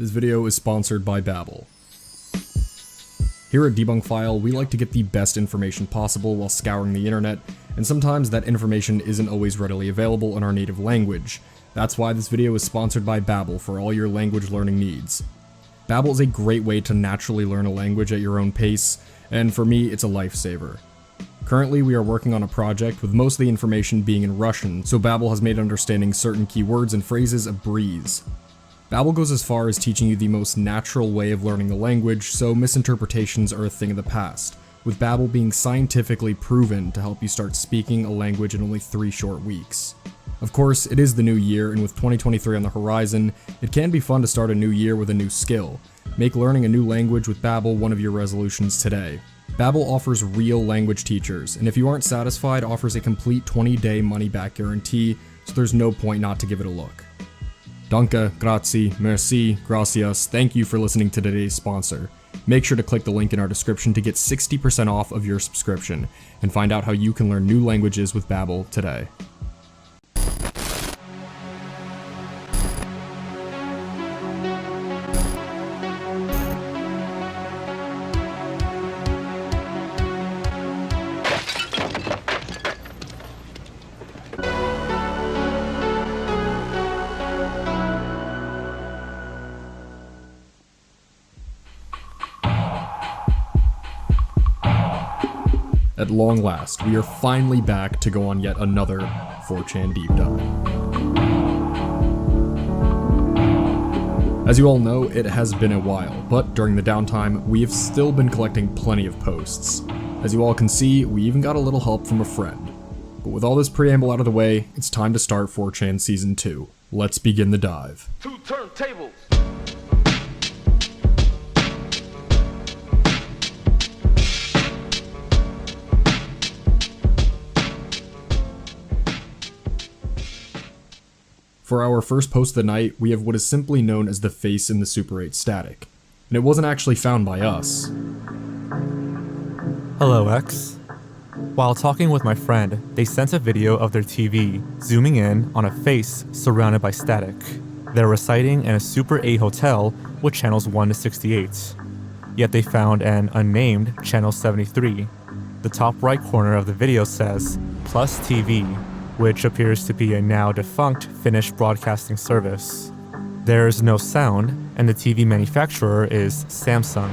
This video is sponsored by Babbel. Here at Debunk File, we like to get the best information possible while scouring the internet, and sometimes that information isn't always readily available in our native language. That's why this video is sponsored by Babbel for all your language learning needs. Babbel is a great way to naturally learn a language at your own pace, and for me, it's a lifesaver. Currently, we are working on a project with most of the information being in Russian, so Babbel has made understanding certain keywords and phrases a breeze. Babbel goes as far as teaching you the most natural way of learning the language, so misinterpretations are a thing of the past, with Babbel being scientifically proven to help you start speaking a language in only 3 short weeks. Of course, it is the new year, and with 2023 on the horizon, it can be fun to start a new year with a new skill. Make learning a new language with Babbel one of your resolutions today. Babbel offers real language teachers, and if you aren't satisfied, offers a complete 20-day money-back guarantee, so there's no point not to give it a look. Danke, grazie, merci, gracias, thank you for listening to today's sponsor. Make sure to click the link in our description to get 60% off of your subscription, and find out how you can learn new languages with Babbel today. At long last, we are finally back to go on yet another 4chan deep dive. As you all know, it has been a while, but during the downtime, we have still been collecting plenty of posts. As you all can see, we even got a little help from a friend. But with all this preamble out of the way, it's time to start 4chan Season 2. Let's begin the dive. 2 turntables! For our first post of the night, we have what is simply known as the face in the Super 8 static. And it wasn't actually found by us. Hello, X. While talking with my friend, they sent a video of their TV zooming in on a face surrounded by static. They're residing in a Super 8 hotel with channels 1 to 68. Yet they found an unnamed channel 73. The top right corner of the video says, Plus TV, which appears to be a now defunct Finnish broadcasting service. There is no sound, and the TV manufacturer is Samsung.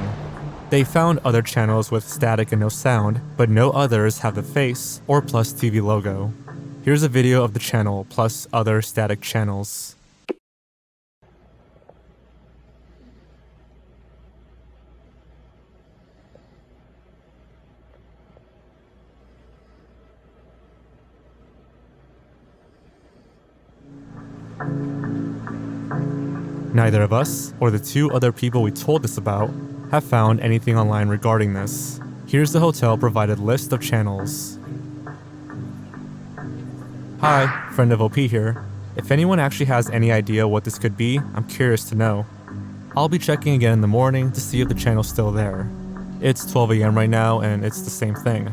They found other channels with static and no sound, but no others have the face or Plus TV logo. Here's a video of the channel plus other static channels. Neither of us, or the 2 other people we told this about, have found anything online regarding this. Here's the hotel provided list of channels. Hi, friend of OP here. If anyone actually has any idea what this could be, I'm curious to know. I'll be checking again in the morning to see if the channel's still there. It's 12 AM right now and it's the same thing.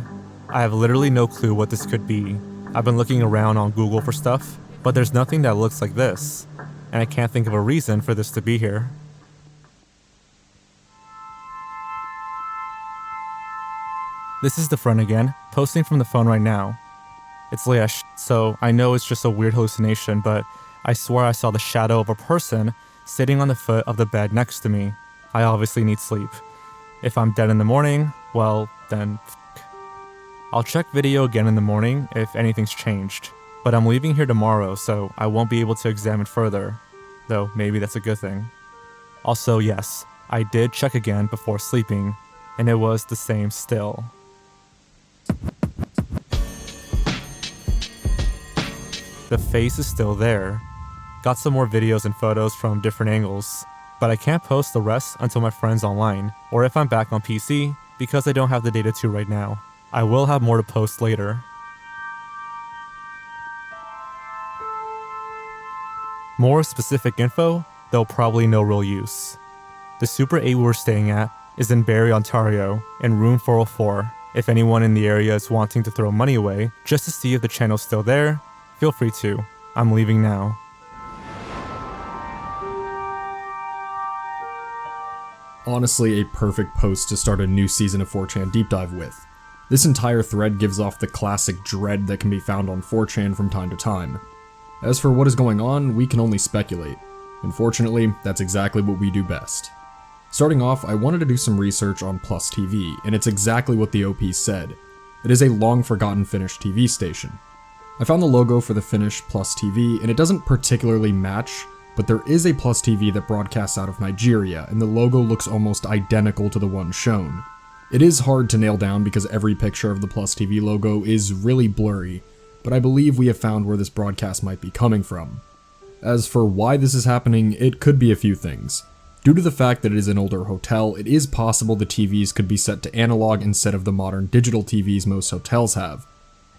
I have literally no clue what this could be. I've been looking around on Google for stuff, but there's nothing that looks like this. And I can't think of a reason for this to be here. This is the friend again, posting from the phone right now. It's Leash, so I know it's just a weird hallucination, but I swear I saw the shadow of a person sitting on the foot of the bed next to me. I obviously need sleep. If I'm dead in the morning, well, then I'll check video again in the morning if anything's changed. But I'm leaving here tomorrow, so I won't be able to examine further. Though maybe that's a good thing. Also, yes, I did check again before sleeping, and it was the same still. The face is still there. Got some more videos and photos from different angles, but I can't post the rest until my friend's online, or if I'm back on PC, because I don't have the data to right now. I will have more to post later. More specific info, though probably no real use. The Super 8 we were staying at is in Barrie, Ontario, in room 404. If anyone in the area is wanting to throw money away just to see if the channel's still there, feel free to. I'm leaving now. honestly a perfect post to start a new season of 4chan Deep Dive with. This entire thread gives off the classic dread that can be found on 4chan from time to time. As for what is going on, we can only speculate. Unfortunately, that's exactly what we do best. Starting off, I wanted to do some research on Plus TV, and it's exactly what the OP said. It is a long-forgotten Finnish TV station. I found the logo for the Finnish Plus TV, and it doesn't particularly match, but there is a Plus TV that broadcasts out of Nigeria, and the logo looks almost identical to the one shown. It is hard to nail down because every picture of the Plus TV logo is really blurry, but I believe we have found where this broadcast might be coming from. As for why this is happening, it could be a few things. Due to the fact that it is an older hotel, it is possible the TVs could be set to analog instead of the modern digital TVs most hotels have.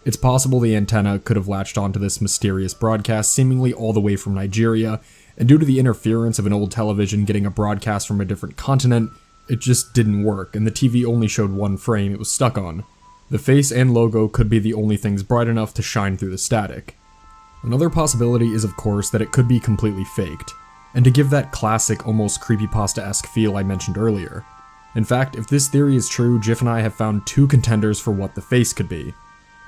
It's possible the antenna could have latched onto this mysterious broadcast seemingly all the way from Nigeria, and due to the interference of an old television getting a broadcast from a different continent, it just didn't work, and the TV only showed one frame it was stuck on. The face and logo could be the only things bright enough to shine through the static. Another possibility is of course that it could be completely faked, and to give that classic, almost creepypasta-esque feel I mentioned earlier. In fact, if this theory is true, Jiff and I have found two contenders for what the face could be.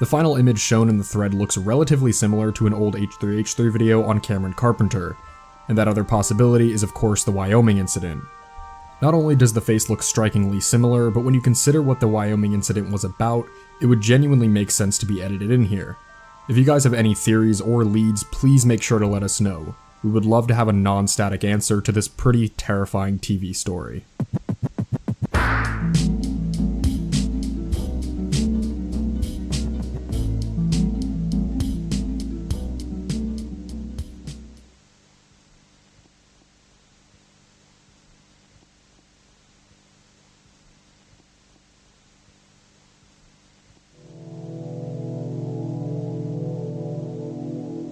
The final image shown in the thread looks relatively similar to an old H3H3 video on Cameron Carpenter, and that other possibility is of course the Wyoming incident. Not only does the face look strikingly similar, but when you consider what the Wyoming incident was about, it would genuinely make sense to be edited in here. If you guys have any theories or leads, please make sure to let us know. We would love to have a non-static answer to this pretty terrifying TV story.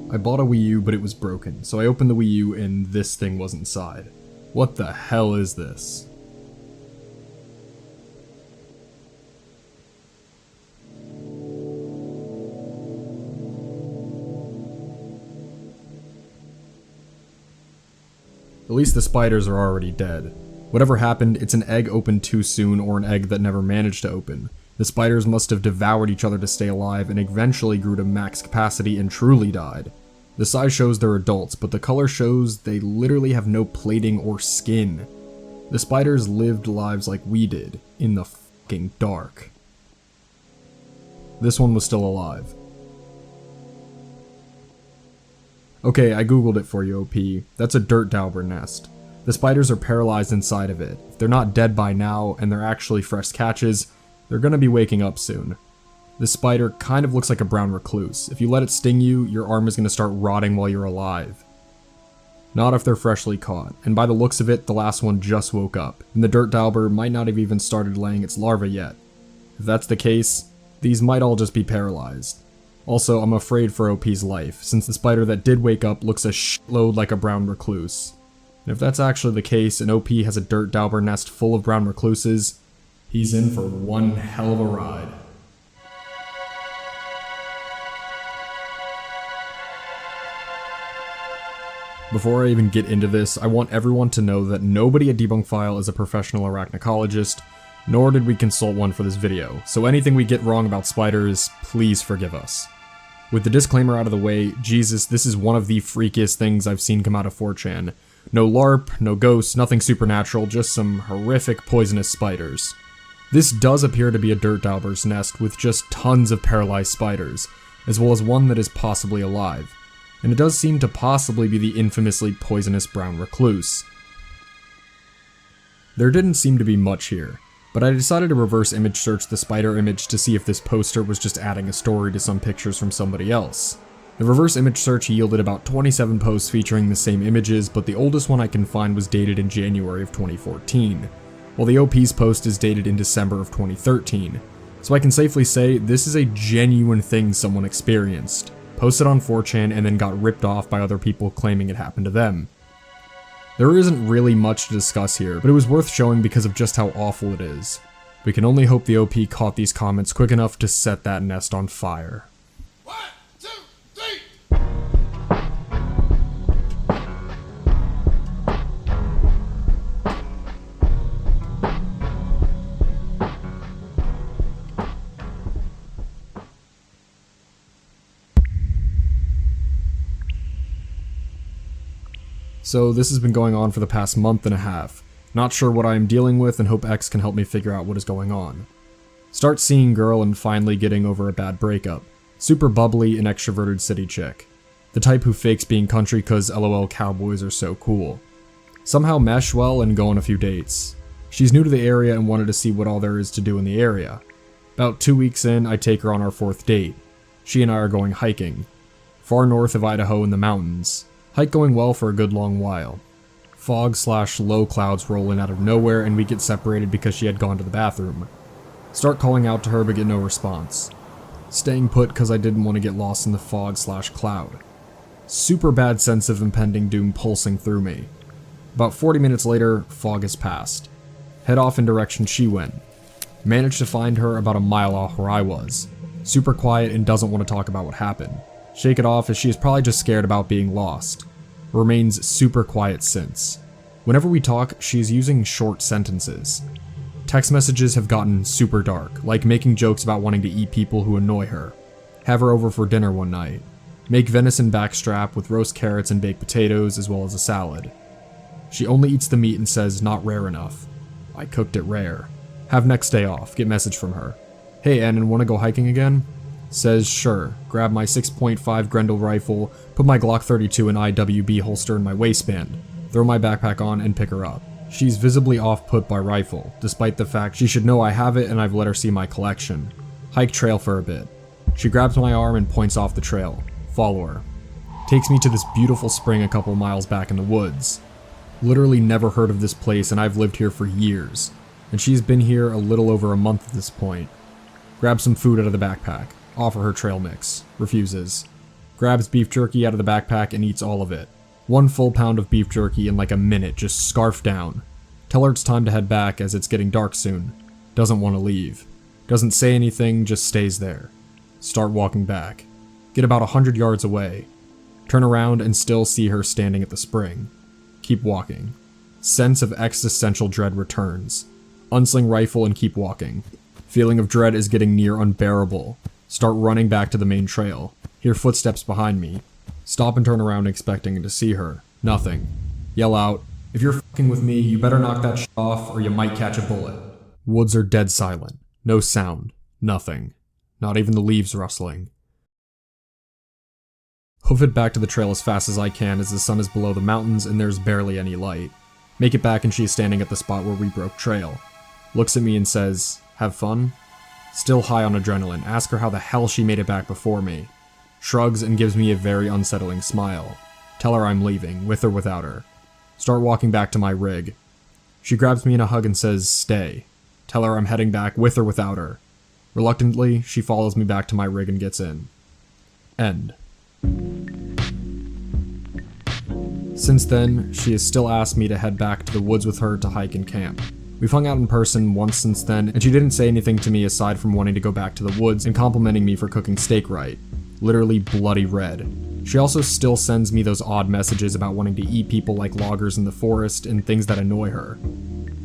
I bought a Wii U, but it was broken, so I opened the Wii U and this thing was inside. What the hell is this? At least the spiders are already dead. Whatever happened, it's an egg opened too soon or an egg that never managed to open. The spiders must have devoured each other to stay alive and eventually grew to max capacity and truly died. The size shows they're adults, but the color shows they literally have no plating or skin. The spiders lived lives like we did, in the fucking dark. This one was still alive. Okay, I googled it for you, OP. That's a dirt dauber nest. The spiders are paralyzed inside of it. If they're not dead by now, and they're actually fresh catches, they're gonna be waking up soon. This spider kind of looks like a brown recluse. If you let it sting you, your arm is gonna start rotting while you're alive. Not if they're freshly caught, and by the looks of it, the last one just woke up, and the dirt dauber might not have even started laying its larvae yet. If that's the case, these might all just be paralyzed. Also, I'm afraid for OP's life, since the spider that did wake up looks a shitload like a brown recluse. And if that's actually the case, and OP has a dirt dauber nest full of brown recluses, he's in for one hell of a ride. Before I even get into this, I want everyone to know that nobody at Debunk File is a professional arachnologist, nor did we consult one for this video, so anything we get wrong about spiders, please forgive us. With the disclaimer out of the way, Jesus, this is one of the freakiest things I've seen come out of 4chan. No LARP, no ghosts, nothing supernatural, just some horrific poisonous spiders. This does appear to be a dirt dauber's nest with just tons of paralyzed spiders, as well as one that is possibly alive. And it does seem to possibly be the infamously poisonous brown recluse. There didn't seem to be much here, but I decided to reverse image search the spider image to see if this poster was just adding a story to some pictures from somebody else. The reverse image search yielded about 27 posts featuring the same images, but the oldest one I can find was dated in January of 2014, while the OP's post is dated in December of 2013. So I can safely say this is a genuine thing someone experienced, posted on 4chan and then got ripped off by other people claiming it happened to them. There isn't really much to discuss here, but it was worth showing because of just how awful it is. We can only hope the OP caught these comments quick enough to set that nest on fire. 1, 2, 3. So this has been going on for the past month and a half. Not sure what I am dealing with and hope X can help me figure out what is going on. Start seeing girl and finally getting over a bad breakup. Super bubbly and extroverted city chick. The type who fakes being country cause LOL cowboys are so cool. Somehow mesh well and go on a few dates. She's new to the area and wanted to see what all there is to do in the area. About 2 weeks in, I take her on our 4th date. She and I are going hiking. Far north of Idaho in the mountains. Hike going well for a good long while. Fog/low clouds roll in out of nowhere and we get separated because she had gone to the bathroom. Start calling out to her but get no response. Staying put cause I didn't want to get lost in the fog/cloud. Super bad sense of impending doom pulsing through me. About 40 minutes later, fog has passed. Head off in direction she went. Managed to find her about a mile off where I was. Super quiet and doesn't want to talk about what happened. Shake it off as she is probably just scared about being lost. Remains super quiet since. Whenever we talk, she is using short sentences. Text messages have gotten super dark, like making jokes about wanting to eat people who annoy her. Have her over for dinner one night. Make venison backstrap with roast carrots and baked potatoes as well as a salad. She only eats the meat and says not rare enough. I cooked it rare. Have next day off, get message from her. Hey Ann, wanna go hiking again? Says sure, grab my 6.5 Grendel rifle, put my Glock 32 and IWB holster in my waistband, throw my backpack on and pick her up. She's visibly off-put by rifle, despite the fact she should know I have it and I've let her see my collection. Hike trail for a bit. She grabs my arm and points off the trail. Follow her. Takes me to this beautiful spring a couple miles back in the woods. Literally never heard of this place and I've lived here for years. And she's been here a little over a month at this point. Grabs some food out of the backpack. Offer her trail mix. Refuses. Grabs beef jerky out of the backpack and eats all of it. 1 full pound of beef jerky in like a minute, just scarfed down. Tell her it's time to head back as it's getting dark soon. Doesn't want to leave. Doesn't say anything, just stays there. Start walking back. Get about 100 yards away. Turn around and still see her standing at the spring. Keep walking. Sense of existential dread returns. Unsling rifle and keep walking. Feeling of dread is getting near unbearable. Start running back to the main trail. Hear footsteps behind me. Stop and turn around expecting to see her. Nothing. Yell out, if you're fucking with me, you better knock that shit off or you might catch a bullet. Woods are dead silent. No sound. Nothing. Not even the leaves rustling. Hoof it back to the trail as fast as I can as the sun is below the mountains and there's barely any light. Make it back and she is standing at the spot where we broke trail. Looks at me and says, have fun? Still high on adrenaline, ask her how the hell she made it back before me. Shrugs and gives me a very unsettling smile. Tell her I'm leaving, with or without her. Start walking back to my rig. She grabs me in a hug and says, stay. Tell her I'm heading back, with or without her. Reluctantly, she follows me back to my rig and gets in. End. Since then, she has still asked me to head back to the woods with her to hike and camp. We've hung out in person once since then, and she didn't say anything to me aside from wanting to go back to the woods and complimenting me for cooking steak right. Literally bloody red. She also still sends me those odd messages about wanting to eat people like loggers in the forest and things that annoy her.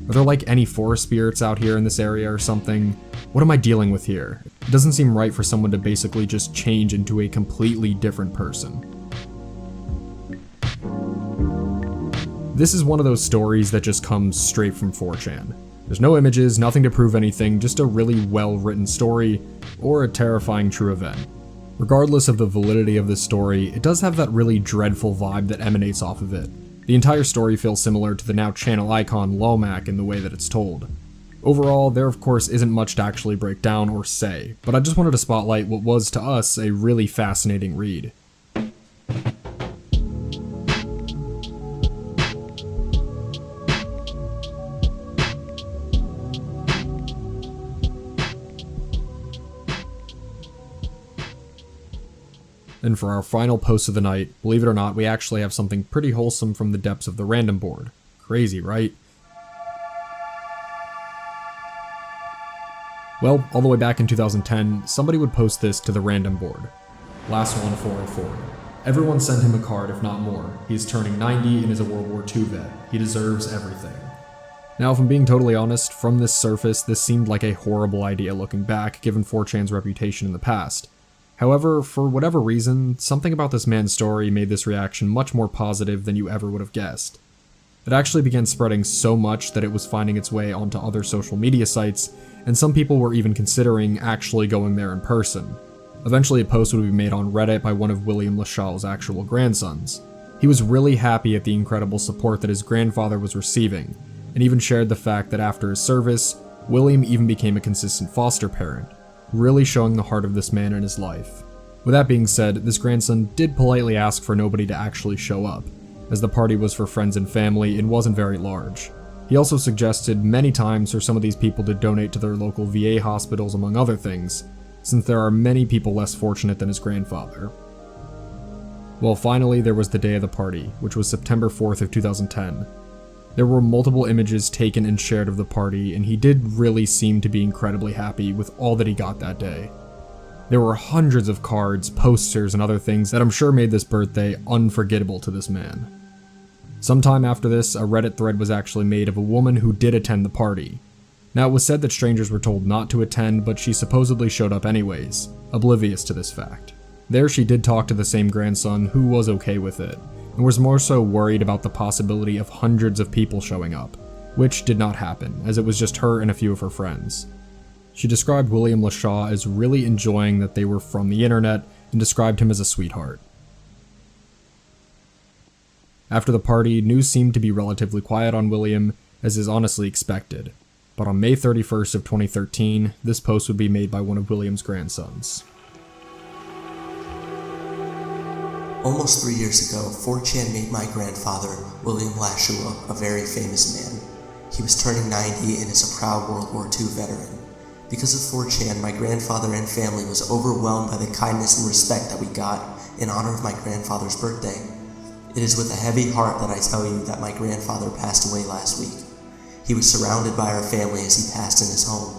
Are there like any forest spirits out here in this area or something? What am I dealing with here? It doesn't seem right for someone to basically just change into a completely different person. This is one of those stories that just comes straight from 4chan. There's no images, nothing to prove anything, just a really well-written story, or a terrifying true event. Regardless of the validity of this story, it does have that really dreadful vibe that emanates off of it. The entire story feels similar to the now channel icon Lomac in the way that it's told. Overall, there of course isn't much to actually break down or say, but I just wanted to spotlight what was to us a really fascinating read. And for our final post of the night, believe it or not, we actually have something pretty wholesome from the depths of the random board. Crazy, right? Well, all the way back in 2010, somebody would post this to the random board. Last one, 404. Everyone send him a card, if not more. He's turning 90 and is a World War II vet. He deserves everything. Now, if I'm being totally honest, from this surface, this seemed like a horrible idea looking back, given 4chan's reputation in the past. However, for whatever reason, something about this man's story made this reaction much more positive than you ever would have guessed. It actually began spreading so much that it was finding its way onto other social media sites, and some people were even considering actually going there in person. Eventually, a post would be made on Reddit by one of William LaShalle's actual grandsons. He was really happy at the incredible support that his grandfather was receiving, and even shared the fact that after his service, William even became a consistent foster parent, really showing the heart of this man in his life. With that being said, this grandson did politely ask for nobody to actually show up, as the party was for friends and family and wasn't very large. He also suggested many times for some of these people to donate to their local VA hospitals, among other things, since there are many people less fortunate than his grandfather. Well, finally, there was the day of the party, which was September 4th of 2010. There were multiple images taken and shared of the party, and he did really seem to be incredibly happy with all that he got that day. There were hundreds of cards, posters, and other things that I'm sure made this birthday unforgettable to this man. Sometime after this, a Reddit thread was actually made of a woman who did attend the party. Now, it was said that strangers were told not to attend, but she supposedly showed up anyways, oblivious to this fact. There she did talk to the same grandson, who was okay with it, and was more so worried about the possibility of hundreds of people showing up, which did not happen, as it was just her and a few of her friends. She described William LaShalle as really enjoying that they were from the internet, and described him as a sweetheart. After the party, news seemed to be relatively quiet on William, as is honestly expected. But on May 31st of 2013, this post would be made by one of William's grandsons. Almost 3 years ago, 4chan made my grandfather, William LaShalle, a very famous man. He was turning 90 and is a proud World War II veteran. Because of 4chan, my grandfather and family was overwhelmed by the kindness and respect that we got in honor of my grandfather's birthday. It is with a heavy heart that I tell you that my grandfather passed away last week. He was surrounded by our family as he passed in his home.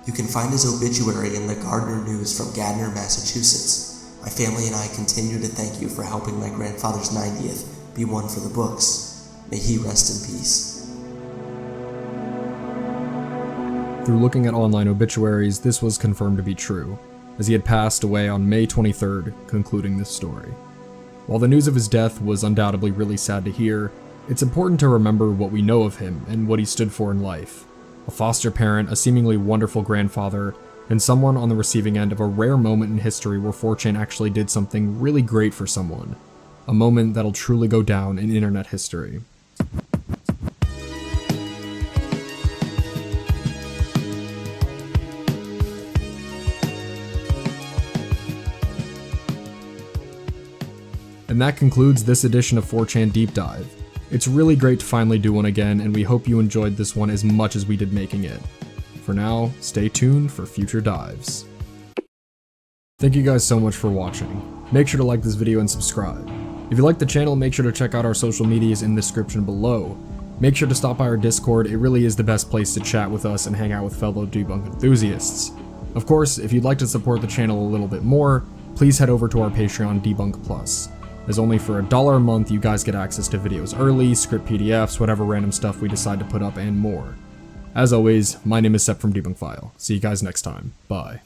You can find his obituary in the Gardner News from Gardner, Massachusetts. My family and I continue to thank you for helping my grandfather's 90th be one for the books. May he rest in peace. Through looking at online obituaries, this was confirmed to be true, as he had passed away on May 23rd, concluding this story. While the news of his death was undoubtedly really sad to hear, it's important to remember what we know of him and what he stood for in life. A foster parent, a seemingly wonderful grandfather, and someone on the receiving end of a rare moment in history where 4chan actually did something really great for someone. A moment that'll truly go down in internet history. And that concludes this edition of 4chan Deep Dive. It's really great to finally do one again, and we hope you enjoyed this one as much as we did making it. For now, stay tuned for future dives. Thank you guys so much for watching. Make sure to like this video and subscribe. If you like the channel, make sure to check out our social medias in the description below. Make sure to stop by our Discord, it really is the best place to chat with us and hang out with fellow debunk enthusiasts. Of course, if you'd like to support the channel a little bit more, please head over to our Patreon Debunk Plus. As only for $1 a month, you guys get access to videos early, script PDFs, whatever random stuff we decide to put up, and more. As always, my name is Sep from Debunk File. See you guys next time. Bye.